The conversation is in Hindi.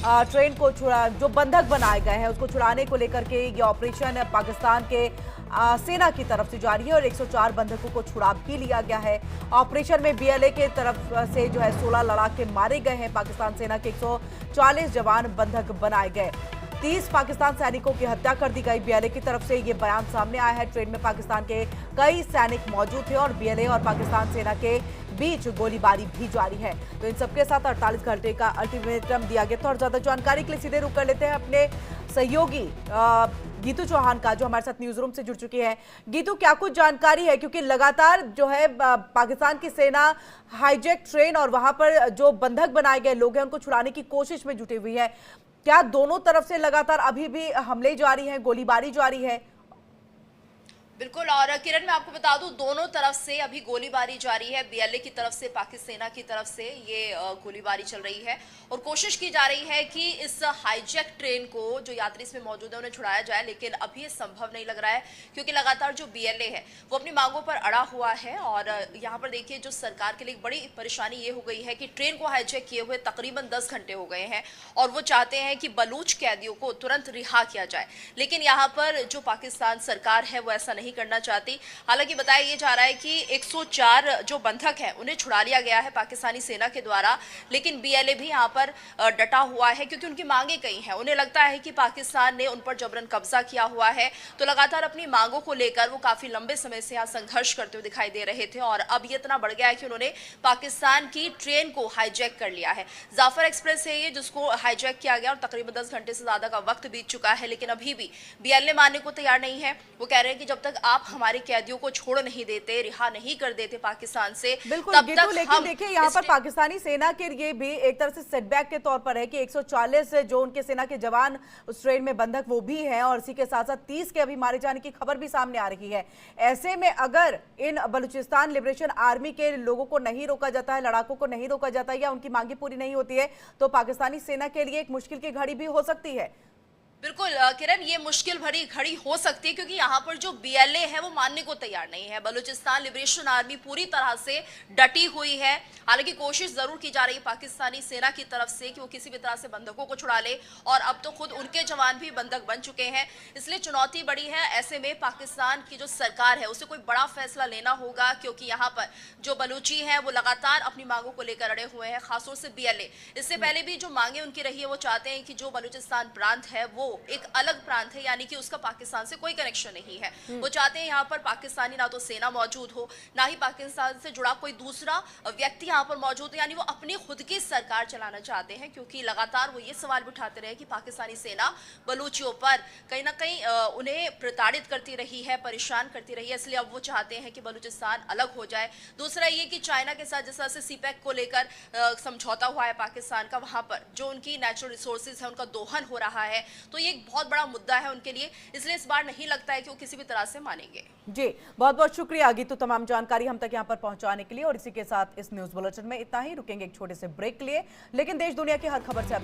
ट्रेन को छुड़ा, जो बंधक बनाए गए हैं उसको छुड़ाने को लेकर के ये ऑपरेशन पाकिस्तान के सेना की तरफ से जारी है और 104 बंधकों को छुड़ा भी लिया गया है। ऑपरेशन में बीएलए के तरफ से जो है 16 लड़ाके मारे गए हैं। पाकिस्तान सेना के 140 जवान बंधक बनाए गए। 30 पाकिस्तान सैनिकों की हत्या कर दी गई। बीएलए की तरफ से ये बयान सामने आया है। ट्रेन में पाकिस्तान के कई सैनिक मौजूद थे और बीएलए और पाकिस्तान सेना के बीच गोलीबारी भी जारी है। तो इन सबके साथ 48 घंटे का अल्टीमेटम दिया गया था। और ज्यादा जानकारी के लिए सीधे रुक कर लेते हैं अपने सहयोगी गीतू चौहान का, जो हमारे साथ न्यूज रूम से जुड़ चुकी है। गीतू, क्या कुछ जानकारी है, क्योंकि लगातार जो है पाकिस्तान की सेना हाईजैक ट्रेन और वहां पर जो बंधक बनाए गए लोग हैं उनको छुड़ाने की कोशिश में जुटी हुई है। क्या दोनों तरफ से लगातार अभी भी हमले जारी हैं, गोलीबारी जारी है? बिल्कुल। और किरण, मैं आपको बता दूं, दोनों तरफ से अभी गोलीबारी जारी है। बीएलए की तरफ से, पाकिस्तान सेना की तरफ से ये गोलीबारी चल रही है और कोशिश की जा रही है कि इस हाईजैक ट्रेन को, जो यात्री इसमें मौजूद है, उन्हें छुड़ाया जाए। लेकिन अभी ये संभव नहीं लग रहा है, क्योंकि लगातार जो बीएलए है वो अपनी मांगों पर अड़ा हुआ है। और यहाँ पर देखिए, जो सरकार के लिए एक बड़ी परेशानी ये हो गई है कि ट्रेन को हाईजैक किए हुए तकरीबन 10 घंटे हो गए हैं और वो चाहते हैं कि बलूच कैदियों को तुरंत रिहा किया जाए। लेकिन यहाँ पर जो पाकिस्तान सरकार है वो ऐसा नहीं करना चाहती। हालांकि बताया यह जा रहा है कि 104 जो बंधक हैं उन्हें छुड़ा लिया गया है पाकिस्तानी सेना के द्वारा। लेकिन बीएलए भी यहां पर डटा हुआ है, क्योंकि उनकी मांगे कई हैं। उन्हें लगता है कि पाकिस्तान ने उन पर जबरन कब्जा किया हुआ है। तो लगातार अपनी मांगों को लेकर वो काफी लंबे समय से यहां संघर्ष करते हुए दिखाई दे रहे थे। और अब ये इतना बढ़ गया है कि उन्होंने पाकिस्तान की ट्रेन को हाईजैक कर लिया है। जाफर एक्सप्रेस है ये, जिसको हाईजैक किया गया और तकरीबन 10 घंटे से ज्यादा का वक्त बीत चुका है। लेकिन अभी भी बीएलए मानने को तैयार नहीं है। वो कह रहे हैं कि जब तक आप हमारे कैदियों को छोड़ नहीं देते, रिहा नहीं कर देते पाकिस्तान से, बिल्कुल तब गिट्टू, तक लेकिन देखिए यहाँ पर पाकिस्तानी सेना के लिए भी एक तरह से सेटबैक के तौर पर है कि 140 जो उनके सेना के जवान उस ट्रेन में बंधक वो भी हैं और इसी के साथ साथ 30 के अभी मारे जाने की खबर भी सामने आ रही है। ऐसे में अगर इन बलूचिस्तान लिबरेशन आर्मी के लोगों को नहीं रोका जाता है, लड़ाकों को नहीं रोका जाता है या उनकी मांगे पूरी नहीं होती है, तो पाकिस्तानी सेना के लिए एक मुश्किल की घड़ी भी हो सकती है। बिल्कुल किरण, ये मुश्किल भरी घड़ी हो सकती है, क्योंकि यहाँ पर जो बीएलए है वो मानने को तैयार नहीं है। बलूचिस्तान लिबरेशन आर्मी पूरी तरह से डटी हुई है। हालांकि कोशिश जरूर की जा रही है पाकिस्तानी सेना की तरफ से कि वो किसी भी तरह से बंधकों को छुड़ा ले, और अब तो खुद उनके जवान भी बंधक बन चुके हैं। इसलिए चुनौती बड़ी है। ऐसे में पाकिस्तान की जो सरकार है उसे कोई बड़ा फैसला लेना होगा, क्योंकि यहाँ पर जो बलूची है वो लगातार अपनी मांगों को लेकर अड़े हुए हैं, खासतौर से बीएलए। इससे पहले भी जो मांगे उनकी रही है, वो चाहते हैं कि जो बलूचिस्तान प्रांत है वो एक अलग प्रांत है, यानी कि उसका पाकिस्तान से कोई कनेक्शन नहीं है। वो चाहते हैं यहाँ पर पाकिस्तानी ना तो सेना मौजूद हो, ना ही पाकिस्तान से जुड़ा कोई दूसरा व्यक्ति यहाँ पर मौजूद हो, यानी वो अपनी खुद की सरकार चलाना चाहते हैं। क्योंकि लगातार वो ये सवाल भी उठाते रहे कि पाकिस्तानी सेना बलूचियों पर कहीं ना कहीं उन्हें प्रताड़ित करती रही है, परेशान करती रही है। इसलिए अब वो चाहते हैं कि बलूचिस्तान अलग हो जाए। दूसरा ये कि चाइना के साथ जिस तरह से सीपैक को लेकर समझौता हुआ है पाकिस्तान का, वहां पर जो उनकी नेचुरल रिसोर्सेज है उनका दोहन हो रहा है, तो ये एक बहुत बड़ा मुद्दा है उनके लिए। इसलिए इस बार नहीं लगता है कि वो किसी भी तरह से मानेंगे। जी, बहुत बहुत शुक्रिया गीतू, तमाम जानकारी हम तक यहाँ पर पहुंचाने के लिए। और इसी के साथ इस न्यूज बुलेटिन में इतना ही। रुकेंगे एक छोटे से ब्रेक के लिए, लेकिन देश दुनिया की हर खबर से